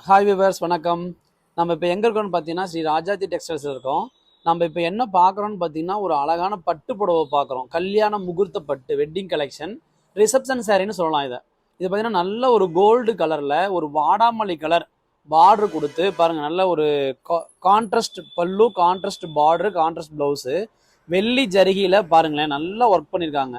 Hi viewers வணக்கம். நம்ம இப்போ எங்கே இருக்கோம்னு பார்த்தீங்கன்னா ஸ்ரீ ராஜாத்தி டெக்ஸ்டைல்ஸ் இருக்கோம். நம்ம இப்போ என்ன பார்க்குறோன்னு பார்த்தீங்கன்னா ஒரு அழகான பட்டு புடவை பார்க்குறோம். கல்யாண முகூர்த்த பட்டு வெட்டிங் கலெக்ஷன், ரிசப்ஷன் சாரின்னு சொல்லலாம். இது பார்த்தீங்கன்னா நல்ல ஒரு கோல்டு கலரில் ஒரு வாடாமல்லி கலர் பார்டர் கொடுத்து பாருங்கள். நல்ல ஒரு கான்ட்ராஸ்ட் பல்லு, கான்ட்ராஸ்ட் பார்டரு, கான்ட்ராஸ்ட் ப்ளவுஸு, வெள்ளி ஜரிகையில் பாருங்களேன் நல்லா ஒர்க் பண்ணியிருக்காங்க.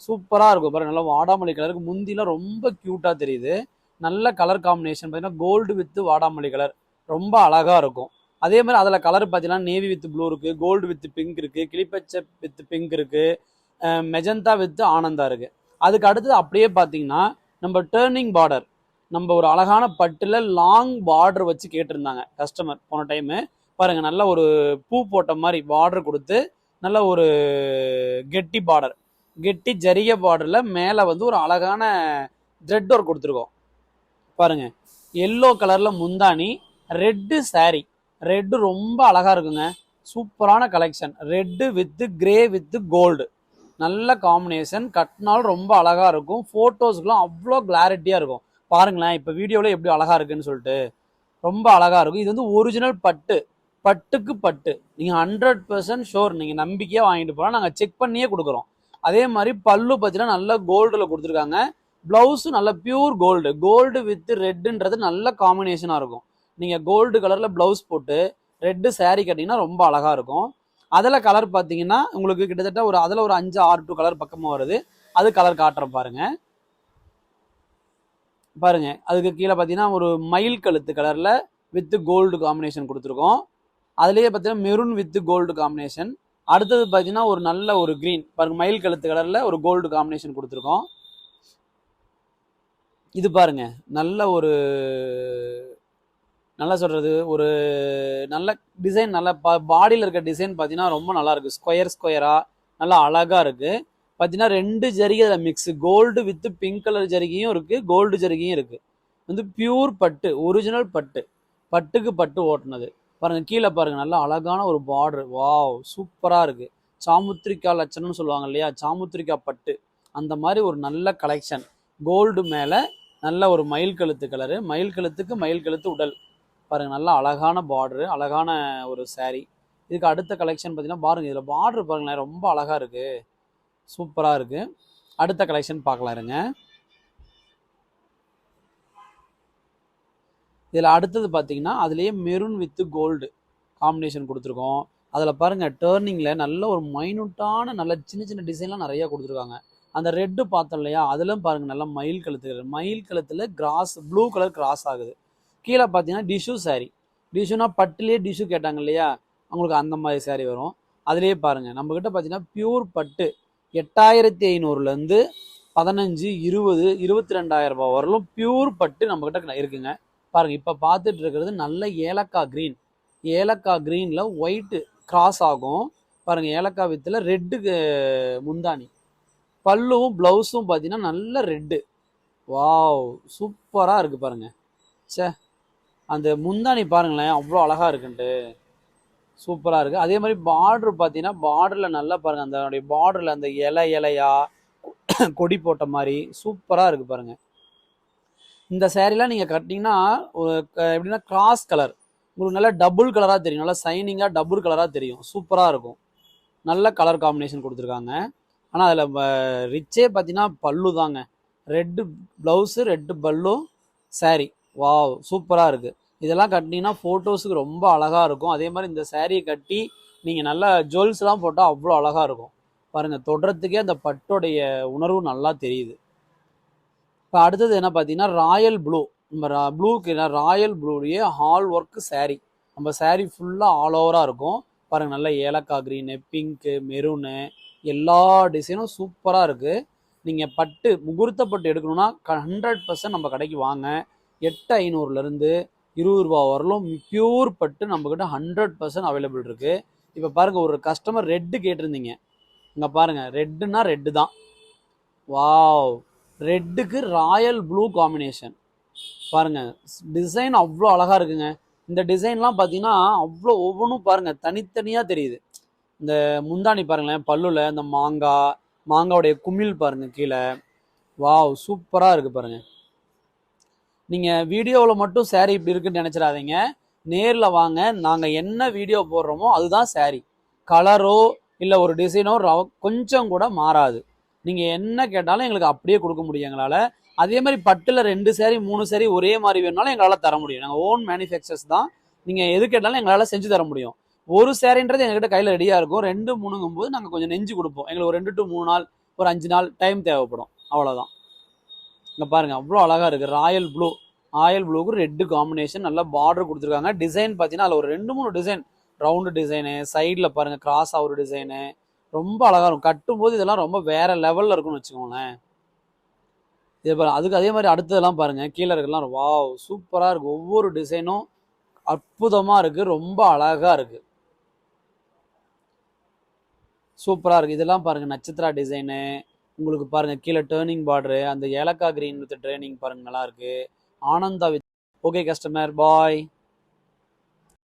சூப்பராக இருக்கும் பாருங்கள். நல்லா வாடாமல்லி கலருக்கு முந்திலாம் ரொம்ப க்யூட்டாக தெரியுது. நல்ல கலர் காம்பினேஷன் பார்த்தீங்கன்னா கோல்டு வித் வாடாமல்லி கலர் ரொம்ப அழகாக இருக்கும். அதே மாதிரி அதில் கலர் பார்த்தீங்கன்னா நேவி வித் ப்ளூ இருக்குது, கோல்டு வித் பிங்க் இருக்குது, கிளிப்பச்சை வித் பிங்க் இருக்குது, மெஜந்தா வித் ஆனந்தா இருக்குது. அதுக்கு அடுத்தது அப்படியே பார்த்தீங்கன்னா நம்ம டேர்னிங் பார்டர், நம்ம ஒரு அழகான பட்டில் லாங் பார்டர் வச்சு கேட்டிருந்தாங்க கஸ்டமர் போன டைமு. பாருங்கள் நல்ல ஒரு பூ போட்ட மாதிரி பார்டர் கொடுத்து நல்ல ஒரு கெட்டி பார்டர், கெட்டி ஜரிகை பார்டரில் மேலே வந்து ஒரு அழகான த்ரெட் ஒர்க் கொடுத்துருக்கோம். பாருங்க எல்லோ கலர்ல முந்தானி, ரெட்டு சாரி, ரெட்டு ரொம்ப அழகா இருக்குங்க. சூப்பரான collection. Red with grey with gold நல்ல காம்பினேஷன். கட்டினாலும் ரொம்ப அழகா இருக்கும். போட்டோஸ்க்குலாம் அவ்வளோ கிளாரிட்டியா இருக்கும். பாருங்களேன் இப்போ வீடியோவில் எப்படி அழகா இருக்குன்னு சொல்லிட்டு ரொம்ப அழகா இருக்கும். இது வந்து ஒரிஜினல் பட்டு, பட்டுக்கு பட்டு. நீங்க 100% ஷோர், நீங்க நம்பிக்கையா வாங்கிட்டு போகலாம். நாங்கள் செக் பண்ணியே கொடுக்குறோம். அதே மாதிரி பல்லு பார்த்தீங்கன்னா நல்ல கோல்டில் கொடுத்துருக்காங்க. பிளவுஸும் நல்ல பியூர் கோல்டு, கோல்டு வித் ரெட்டுன்றது நல்ல காம்பினேஷனாக இருக்கும். நீங்கள் கோல்டு கலரில் ப்ளவுஸ் போட்டு ரெட்டு சாரீ கட்டிங்கன்னா ரொம்ப அழகாக இருக்கும். அதில் கலர் பார்த்தீங்கன்னா உங்களுக்கு கிட்டத்தட்ட அதில் ஒரு 5-6 கலர் பக்கமாக வருது. அது கலர் காட்டுறேன் பாருங்க. பாருங்க அதுக்கு கீழே பார்த்தீங்கன்னா ஒரு மயில் கழுத்து கலரில் வித் கோல்டு காம்பினேஷன் கொடுத்துருக்கோம். அதுலேயே பார்த்தீங்கன்னா மெரூன் வித் கோல்டு காம்பினேஷன். அடுத்தது பார்த்தீங்கன்னா ஒரு நல்ல ஒரு க்ரீன் பாருங்க, மயில் கழுத்து கலரில் ஒரு கோல்டு காம்பினேஷன் கொடுத்துருக்கோம். இது பாருங்க நல்ல ஒரு நல்லா சொல்றது ஒரு நல்ல டிசைன், நல்ல பாடியில் இருக்க டிசைன் பார்த்தீங்கன்னா ரொம்ப நல்லா இருக்கு. ஸ்கொயரா நல்லா அழகா இருக்கு. பார்த்தீங்கன்னா 2 ஜரிகை mix, gold with pink colour ஜரிகையும் இருக்கு, கோல்டு ஜரிகையும் இருக்கு. வந்து பியூர் பட்டு, ஒரிஜினல் பட்டு, பட்டுக்கு பட்டு ஓட்டுனது. பாருங்க கீழே பாருங்க நல்ல அழகான ஒரு பார்டர். வாவ் சூப்பரா இருக்கு. சாமுத்திரிக்கா லட்சணம்னு சொல்லுவாங்க இல்லையா, சாமுத்திரிக்கா பட்டு அந்த மாதிரி ஒரு நல்ல கலெக்ஷன். கோல்டு மேலே நல்ல ஒரு மயில் கழுத்து கலரு, மயில் கழுத்துக்கு மயில் கழுத்து உடல் பாருங்க. நல்லா அழகான பார்டரு, அழகான ஒரு சாரீ. இதுக்கு அடுத்த கலெக்ஷன் பார்த்தீங்கன்னா பாருங்க, இதில் பார்டர் பாருங்களேன் ரொம்ப அழகா இருக்கு, சூப்பரா இருக்கு. அடுத்த கலெக்ஷன் பார்க்கலாம் இருங்க. இதில் அடுத்தது பார்த்தீங்கன்னா அதுலேயே மெரூன் வித் கோல்டு காம்பினேஷன் கொடுத்துருக்கோம். அதில் பாருங்க டேர்னிங்கில் நல்ல ஒரு மைனூட்டான நல்ல சின்ன சின்ன டிசைன்லாம் நிறையா கொடுத்துருக்காங்க. அந்த ரெட்டு பார்த்தோம் இல்லையா, அதிலும் பாருங்க நல்லா மயில் கழுத்து, மயில் கழுத்துல கிராஸ் ப்ளூ கலர் கிராஸ் ஆகுது. கீழே பார்த்தீங்கன்னா டிஷ்யூ சாரீ, டிஷ்யூனா பட்டுலேயே டிஷ்யூ கேட்டாங்க இல்லையா, அவங்களுக்கு அந்த மாதிரி சாரீ வரும். அதுலேயே பாருங்க நம்மக்கிட்ட பார்த்தீங்கன்னா பியூர் பட்டு 8500லேருந்து 15, 20, 22,000 ரூபாய் வரலும் பியூர் பட்டு நம்மக்கிட்ட இருக்குங்க. பாருங்க இப்போ பார்த்துட்டு இருக்கிறது நல்ல ஏலக்காய் க்ரீன், ஏலக்காய் க்ரீனில் ஒயிட்டு கிராஸ் ஆகும் பாருங்க. ஏலக்காய் வித்தில் ரெட்டுக்கு முந்தானி, பல்லுவும் ப்ளவுஸும் பார்த்தீங்கன்னா நல்ல ரெட்டு. வாவ் சூப்பராக இருக்குது பாருங்க. சே அந்த முந்தானி பாருங்களேன் அவ்வளோ அழகாக இருக்குன்ட்டு, சூப்பராக இருக்குது. அதே மாதிரி பார்டர் பார்த்தீங்கன்னா பார்டரில் நல்லா பாருங்கள், அந்த பார்டரில் அந்த இலையா கொடி போட்ட மாதிரி சூப்பராக இருக்குது பாருங்கள். இந்த சேரீலாம் நீங்கள் கட்டிங்கன்னா ஒரு எப்படின்னா கிராஸ் கலர் உங்களுக்கு நல்லா டபுள் கலராக தெரியும், நல்லா சைனிங்காக டபுள் கலராக தெரியும், சூப்பராக இருக்கும். நல்ல கலர் காம்பினேஷன் கொடுத்துருக்காங்க. ஆனால் அதில் ரிச்சே பார்த்தீங்கன்னா பல்லு தாங்க, ரெட்டு ப்ளவுஸு ரெட்டு பல்லு சாரீ. வாவ் சூப்பராக இருக்குது. இதெல்லாம் கட்டினீங்கன்னா ஃபோட்டோஸுக்கு ரொம்ப அழகாக இருக்கும். அதே மாதிரி இந்த சாரியை கட்டி நீங்கள் நல்லா ஜுவல்ஸ்லாம் போட்டால் அவ்வளோ அழகாக இருக்கும் பாருங்கள். தொடுறதுக்கே அந்த பட்டோடைய உணர்வு நல்லா தெரியுது. இப்போ அடுத்தது என்ன பார்த்தீங்கன்னா ராயல் ப்ளூ, நம்ம ப்ளூக்கு ராயல் ப்ளூலேயே ஹால் ஒர்க் சாரீ. நம்ம சாரீ ஃபுல்லாக ஆல் ஓவராக இருக்கும் பாருங்கள். நல்ல ஏலக்காய் க்ரீனு, பிங்க்கு, மெரூனு, எல்லா டிசைனும் சூப்பராக இருக்குது. நீங்கள் பட்டு முகூர்த்த பட்டு எடுக்கணும்னா 100% நம்ம கடைக்கு வாங்க. 8500லேருந்து 20 ரூபா வரலும் பியூர் பட்டு நம்மக்கிட்ட 100% அவைலபிள் இருக்குது. இப்போ பாருங்கள் ஒரு கஸ்டமர் ரெட்டு கேட்டிருந்தீங்க, இங்கே பாருங்கள் ரெட்டுன்னா ரெட்டு தான். வாவ் ரெட்டுக்கு ராயல் ப்ளூ காம்பினேஷன் பாருங்கள். டிசைன் அவ்வளோ அழகாக இருக்குங்க. இந்த டிசைன்லாம் பார்த்தீங்கன்னா அவ்வளோ ஒவ்வொன்றும் பாருங்கள் தனித்தனியாக தெரியுது. இந்த முந்தானி பாருங்களேன், பல்லுல இந்த மாங்காவுடைய குமிழ் பாருங்க கீழே. வாவ் சூப்பராக இருக்குது பாருங்க. நீங்கள் வீடியோவில் மட்டும் saree இப்படி இருக்குன்னு நினச்சிடாதீங்க. நேரில் வாங்க, நாங்கள் என்ன வீடியோ போடுறோமோ அதுதான் saree. கலரோ இல்லை ஒரு டிசைனோ கொஞ்சம் கூட மாறாது. நீங்கள் என்ன கேட்டாலும் எங்களுக்கு அப்படியே கொடுக்க முடியும் எங்களால். அதே மாதிரி பட்டில் 2 saree 3 saree ஒரே மாதிரி வேணுனாலும் எங்களால் தர முடியும். நாங்கள் ஓன் மேனுஃபேக்சர்ஸ் தான். நீங்கள் எது கேட்டாலும் எங்களால் செஞ்சு தர முடியும். ஒரு சேரீன்றது எங்ககிட்ட கையில் ரெடியாக இருக்கும். 2 3ங்கும்போது நாங்கள் கொஞ்சம் நெஞ்சு கொடுப்போம். எங்களுக்கு ஒரு 2 to 3 நாள், ஒரு 5 நாள் டைம் தேவைப்படும். அவ்வளோதான். இங்கே பாருங்கள், அவ்வளோ அழகாக இருக்குது. ராயல் ப்ளூக்கு ரெட்டு காம்பினேஷன், நல்லா பார்டர் கொடுத்துருக்காங்க. டிசைன் பார்த்தீங்கன்னா அதில் ஒரு 2 3 டிசைன், ரவுண்டு டிசைனு, சைடில் பாருங்கள் கிராஸாக ஒரு டிசைனு, ரொம்ப அழகாக இருக்கும். கட்டும்போது இதெல்லாம் ரொம்ப வேறு லெவலில் இருக்கும்னு வச்சுக்கோங்களேன். இது பாருங்க, அதுக்கு அதே மாதிரி அடுத்ததெல்லாம் பாருங்கள், கீழே இருக்கலாம். வாவ், சூப்பராக இருக்குது. ஒவ்வொரு டிசைனும் அற்புதமாக இருக்குது, ரொம்ப அழகாக இருக்குது, சூப்பராக இருக்குது. இதெல்லாம் பாருங்கள் நட்சத்திரா டிசைனு. உங்களுக்கு பாருங்கள் கீழே டேர்னிங் பார்டரு, அந்த ஏலக்காய் கிரீன் வித் ட்ரைனிங் பாருங்கள், நல்லா இருக்குது. Ananda with. Okay customer, bye.